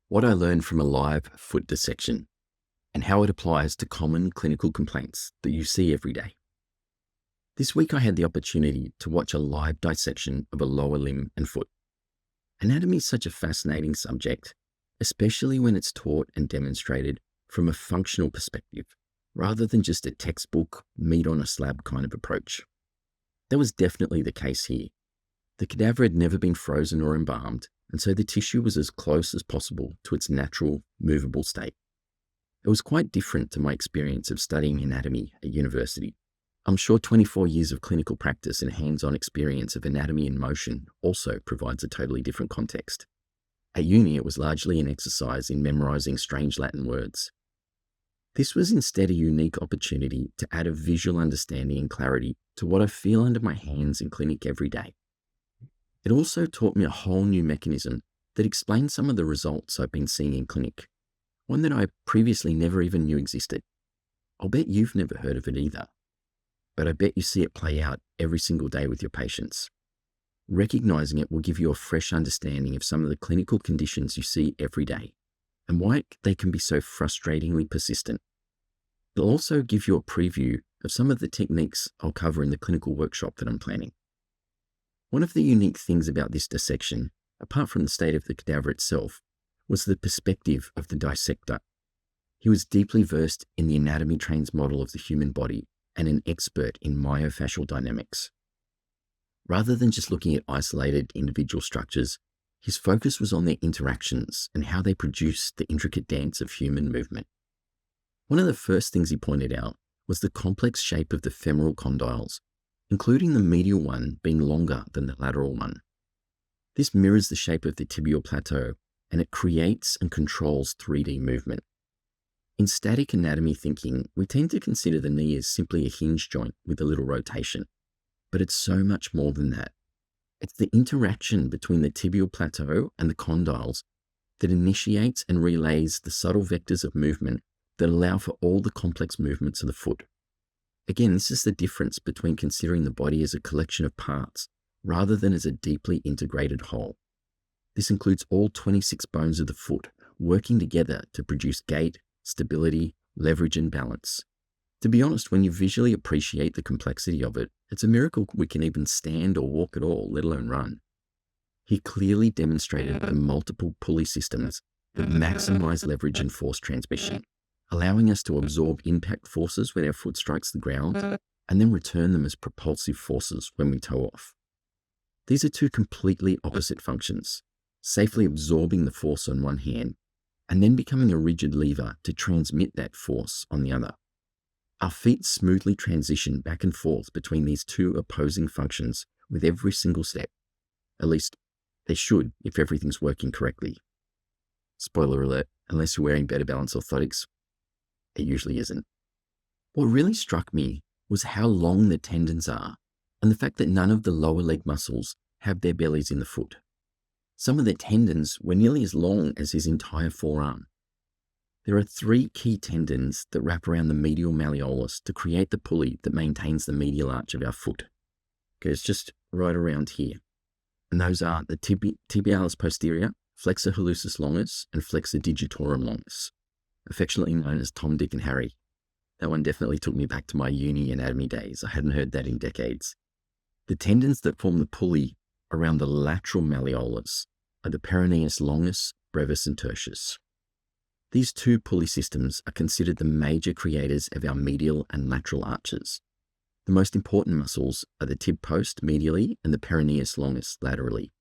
What I learned from a live foot dissection and how it applies to common clinical complaints that you see every day. This week I had the opportunity to watch a live dissection of a lower limb and foot. Anatomy is such a fascinating subject, especially when it's taught and demonstrated from a functional perspective, rather than just a textbook, meat on a slab kind of approach. That was definitely the case here. The cadaver had never been frozen or embalmed, and so the tissue was as close as possible to its natural, movable state. It was quite different to my experience of studying anatomy at university. I'm sure 24 years of clinical practice and hands-on experience of anatomy in motion also provides a totally different context. At uni, it was largely an exercise in memorizing strange Latin words. This was instead a unique opportunity to add a visual understanding and clarity to what I feel under my hands in clinic every day. It also taught me a whole new mechanism that explained some of the results I've been seeing in clinic, one that I previously never even knew existed. I'll bet you've never heard of it either, but I bet you see it play out every single day with your patients. Recognizing it will give you a fresh understanding of some of the clinical conditions you see every day and why they can be so frustratingly persistent. It'll also give you a preview of some of the techniques I'll cover in the clinical workshop that I'm planning. One of the unique things about this dissection, apart from the state of the cadaver itself, was the perspective of the dissector. He was deeply versed in the anatomytrains model of the human body and an expert in myofascial dynamics. Rather than just looking at isolated individual structures, his focus was on their interactions and how they produce the intricate dance of human movement. One of the first things he pointed out was the complex shape of the femoral condyles, including the medial one being longer than the lateral one. This mirrors the shape of the tibial plateau, and it creates and controls 3D movement. In static anatomy thinking, we tend to consider the knee as simply a hinge joint with a little rotation, but it's so much more than that. It's the interaction between the tibial plateau and the condyles that initiates and relays the subtle vectors of movement that allow for all the complex movements of the foot. Again, this is the difference between considering the body as a collection of parts rather than as a deeply integrated whole. This includes all 26 bones of the foot working together to produce gait, stability, leverage, and balance. To be honest, when you visually appreciate the complexity of it, it's a miracle we can even stand or walk at all, let alone run. He clearly demonstrated the multiple pulley systems that maximize leverage and force transmission, allowing us to absorb impact forces when our foot strikes the ground and then return them as propulsive forces when we toe off. These are two completely opposite functions, safely absorbing the force on one hand and then becoming a rigid lever to transmit that force on the other. Our feet smoothly transition back and forth between these two opposing functions with every single step. At least they should if everything's working correctly. Spoiler alert, unless you're wearing Better Balance Orthotics, it usually isn't. What really struck me was how long the tendons are and the fact that none of the lower leg muscles have their bellies in the foot. Some of the tendons were nearly as long as his entire forearm. There are 3 key tendons that wrap around the medial malleolus to create the pulley that maintains the medial arch of our foot. Okay, it's just right around here. And those are the tibialis posterior, flexor hallucis longus, and flexor digitorum longus, affectionately known as Tom, Dick, and Harry. That one definitely took me back to my uni anatomy days. I hadn't heard that in decades. The tendons that form the pulley around the lateral malleolus are the peroneus longus, brevis, and tertius. These 2 pulley systems are considered the major creators of our medial and lateral arches. The most important muscles are the tib post medially and the peroneus longus laterally.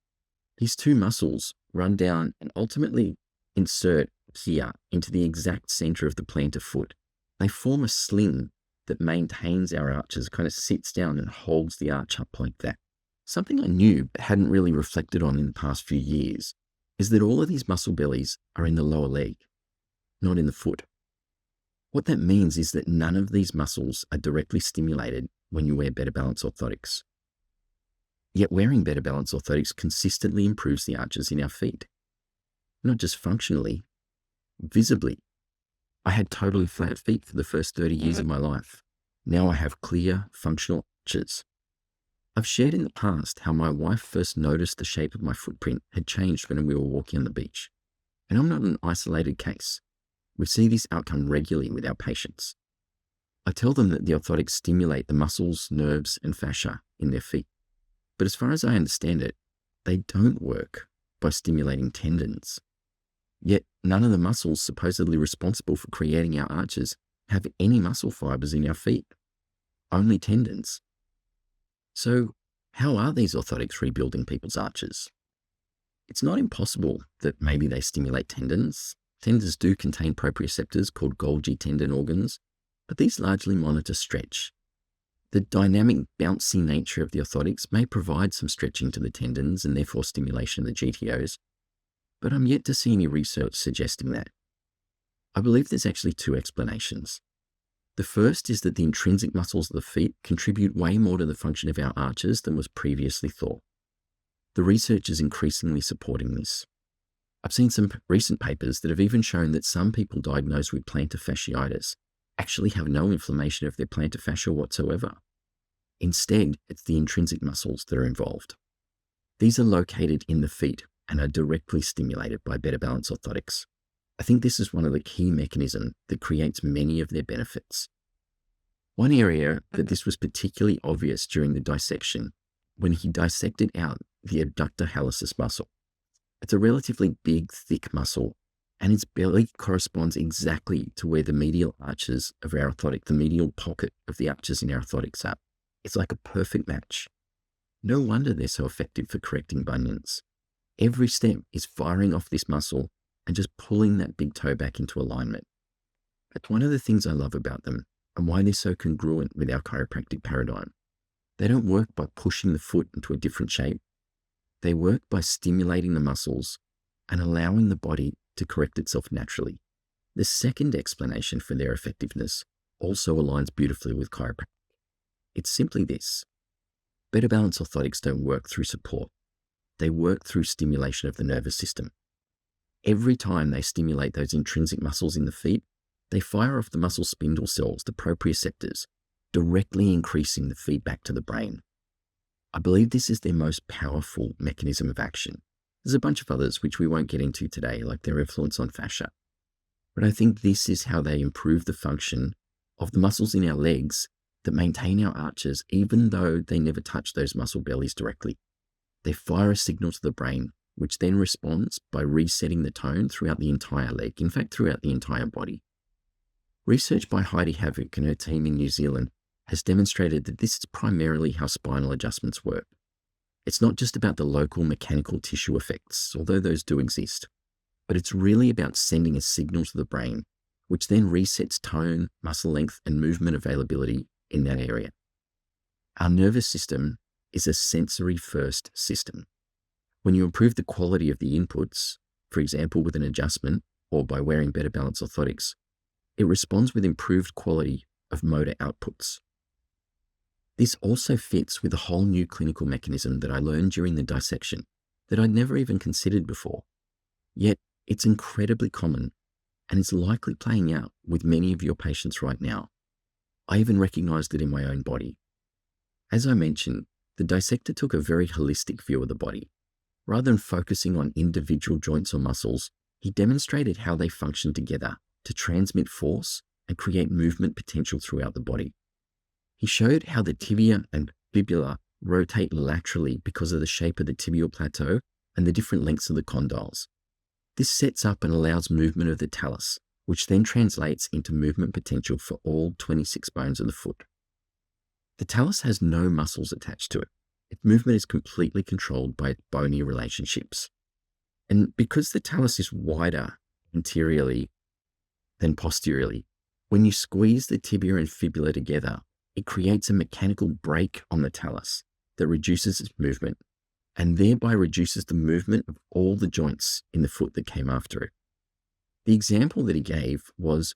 These 2 muscles run down and ultimately insert here into the exact center of the plantar foot. They form a sling that maintains our arches, kind of sits down and holds the arch up like that. Something I knew but hadn't really reflected on in the past few years is that all of these muscle bellies are in the lower leg, not in the foot. What that means is that none of these muscles are directly stimulated when you wear Better Balance Orthotics. Yet wearing Better Balance Orthotics consistently improves the arches in our feet. Not just functionally, visibly. I had totally flat feet for the first 30 years of my life. Now I have clear, functional arches. I've shared in the past how my wife first noticed the shape of my footprint had changed when we were walking on the beach. And I'm not an isolated case. We see this outcome regularly with our patients. I tell them that the orthotics stimulate the muscles, nerves, and fascia in their feet. But as far as I understand it, they don't work by stimulating tendons. Yet none of the muscles supposedly responsible for creating our arches have any muscle fibers in our feet, only tendons. So how are these orthotics rebuilding people's arches? It's not impossible that maybe they stimulate tendons. Tendons do contain proprioceptors called Golgi tendon organs, but these largely monitor stretch. The dynamic, bouncy nature of the orthotics may provide some stretching to the tendons and therefore stimulation of the GTOs, but I'm yet to see any research suggesting that. I believe there's actually two explanations. The first is that the intrinsic muscles of the feet contribute way more to the function of our arches than was previously thought. The research is increasingly supporting this. I've seen some recent papers that have even shown that some people diagnosed with plantar fasciitis actually have no inflammation of their plantar fascia whatsoever. Instead, it's the intrinsic muscles that are involved. These are located in the feet and are directly stimulated by better balance orthotics. I think this is one of the key mechanisms that creates many of their benefits. One area that this was particularly obvious during the dissection, when he dissected out the abductor hallucis muscle. It's a relatively big, thick muscle, and its belly corresponds exactly to where the medial arches of our orthotic, the medial pocket of the arches in our orthotics are. It's like a perfect match. No wonder they're so effective for correcting bunions. Every step is firing off this muscle and just pulling that big toe back into alignment. That's one of the things I love about them and why they're so congruent with our chiropractic paradigm. They don't work by pushing the foot into a different shape. They work by stimulating the muscles and allowing the body to correct itself naturally. The second explanation for their effectiveness also aligns beautifully with chiropractic. It's simply this. Better balance orthotics don't work through support. They work through stimulation of the nervous system. Every time they stimulate those intrinsic muscles in the feet, they fire off the muscle spindle cells, the proprioceptors, directly increasing the feedback to the brain. I believe this is their most powerful mechanism of action. There's a bunch of others which we won't get into today, like their influence on fascia. But I think this is how they improve the function of the muscles in our legs that maintain our arches, even though they never touch those muscle bellies directly. They fire a signal to the brain, which then responds by resetting the tone throughout the entire leg, in fact, throughout the entire body. Research by Heidi Haavik and her team in New Zealand has demonstrated that this is primarily how spinal adjustments work. It's not just about the local mechanical tissue effects, although those do exist, but it's really about sending a signal to the brain, which then resets tone, muscle length, and movement availability in that area. Our nervous system is a sensory-first system. When you improve the quality of the inputs, for example with an adjustment or by wearing better balance orthotics, it responds with improved quality of motor outputs. This also fits with a whole new clinical mechanism that I learned during the dissection that I'd never even considered before. Yet it's incredibly common and it's likely playing out with many of your patients right now. I even recognized it in my own body. As I mentioned, the dissector took a very holistic view of the body. Rather than focusing on individual joints or muscles, he demonstrated how they function together to transmit force and create movement potential throughout the body. He showed how the tibia and fibula rotate laterally because of the shape of the tibial plateau and the different lengths of the condyles. This sets up and allows movement of the talus, which then translates into movement potential for all 26 bones of the foot. The talus has no muscles attached to it. Its movement is completely controlled by its bony relationships. And because the talus is wider anteriorly than posteriorly, when you squeeze the tibia and fibula together, it creates a mechanical brake on the talus that reduces its movement and thereby reduces the movement of all the joints in the foot that came after it. The example that he gave was,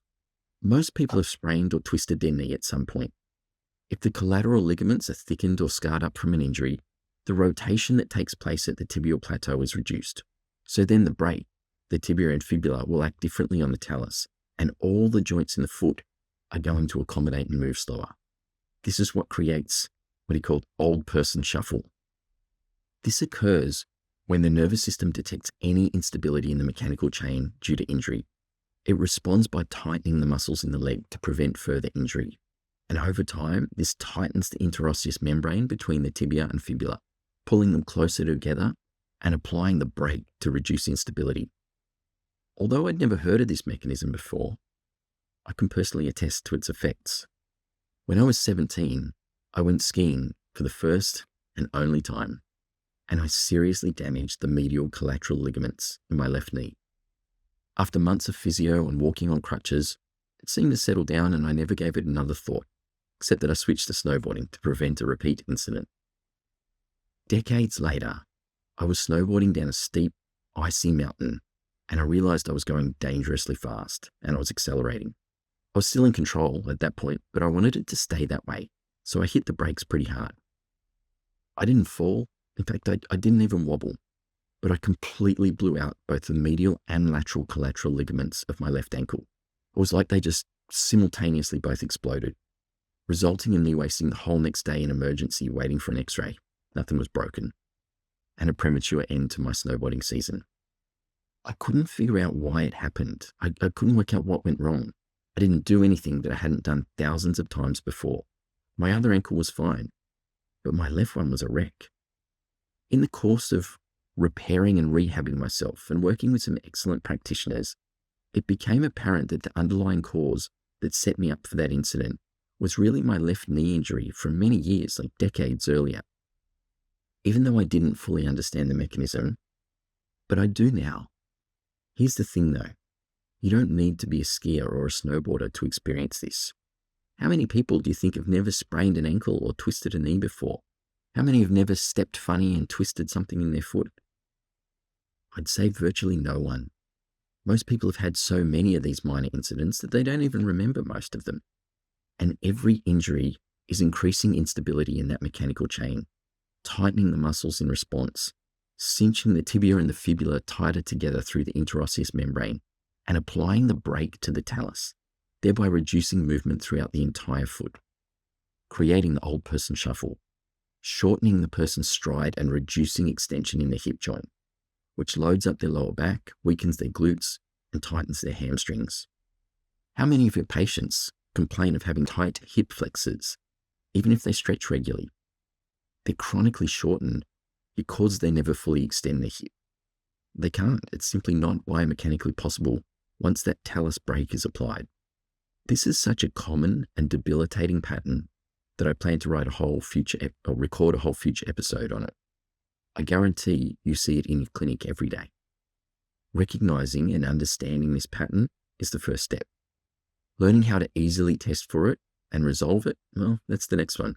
most people have sprained or twisted their knee at some point. If the collateral ligaments are thickened or scarred up from an injury, the rotation that takes place at the tibial plateau is reduced. So then the brake, the tibia and fibula, will act differently on the talus, and all the joints in the foot are going to accommodate and move slower. This is what creates what he called old person shuffle. This occurs When the nervous system detects any instability in the mechanical chain due to injury, it responds by tightening the muscles in the leg to prevent further injury. And over time, this tightens the interosseous membrane between the tibia and fibula, pulling them closer together and applying the brake to reduce instability. Although I'd never heard of this mechanism before, I can personally attest to its effects. When I was 17, I went skiing for the first and only time, and I seriously damaged the medial collateral ligaments in my left knee. After months of physio and walking on crutches, it seemed to settle down and I never gave it another thought, except that I switched to snowboarding to prevent a repeat incident. Decades later, I was snowboarding down a steep, icy mountain, and I realized I was going dangerously fast and I was accelerating. I was still in control at that point, but I wanted it to stay that way, so I hit the brakes pretty hard. I didn't fall. In fact, I didn't even wobble, but I completely blew out both the medial and lateral collateral ligaments of my left ankle. It was like they just simultaneously both exploded, resulting in me wasting the whole next day in emergency waiting for an x-ray. Nothing was broken, and a premature end to my snowboarding season. I couldn't figure out why it happened. I couldn't work out what went wrong. I didn't do anything that I hadn't done thousands of times before. My other ankle was fine, but my left one was a wreck. In the course of repairing and rehabbing myself and working with some excellent practitioners, it became apparent that the underlying cause that set me up for that incident was really my left knee injury from many years, like decades earlier. Even though I didn't fully understand the mechanism, but I do now. Here's the thing though, you don't need to be a skier or a snowboarder to experience this. How many people do you think have never sprained an ankle or twisted a knee before? How many have never stepped funny and twisted something in their foot? I'd say virtually no one. Most people have had so many of these minor incidents that they don't even remember most of them. And every injury is increasing instability in that mechanical chain, tightening the muscles in response, cinching the tibia and the fibula tighter together through the interosseous membrane, and applying the brake to the talus, thereby reducing movement throughout the entire foot, creating the old person shuffle, shortening the person's stride and reducing extension in the hip joint, which loads up their lower back, weakens their glutes, and tightens their hamstrings. How many of your patients complain of having tight hip flexors, even if they stretch regularly? They're chronically shortened because they never fully extend their hip. They can't. It's simply not biomechanically possible once that talus brake is applied. This is such a common and debilitating pattern that I plan to record a whole future episode on it. I guarantee you see it in your clinic every day. Recognizing and understanding this pattern is the first step. Learning how to easily test for it and resolve it, well, that's the next one.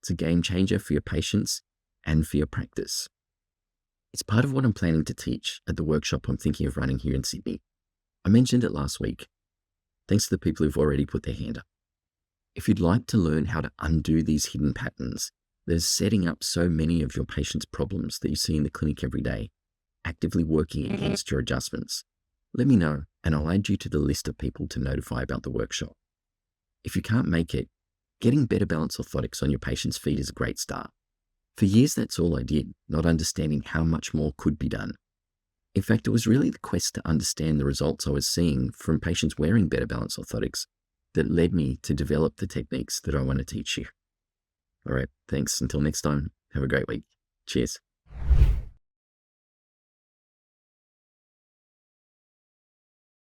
It's a game changer for your patients and for your practice. It's part of what I'm planning to teach at the workshop I'm thinking of running here in Sydney. I mentioned it last week, thanks to the people who've already put their hand up. If you'd like to learn how to undo these hidden patterns that are setting up so many of your patients' problems that you see in the clinic every day, actively working against your adjustments, let me know and I'll add you to the list of people to notify about the workshop. If you can't make it, getting better balance orthotics on your patient's feet is a great start. For years, that's all I did, not understanding how much more could be done. In fact, it was really the quest to understand the results I was seeing from patients wearing better balance orthotics that led me to develop the techniques that I want to teach you. All right, thanks. Until next time, have a great week. Cheers.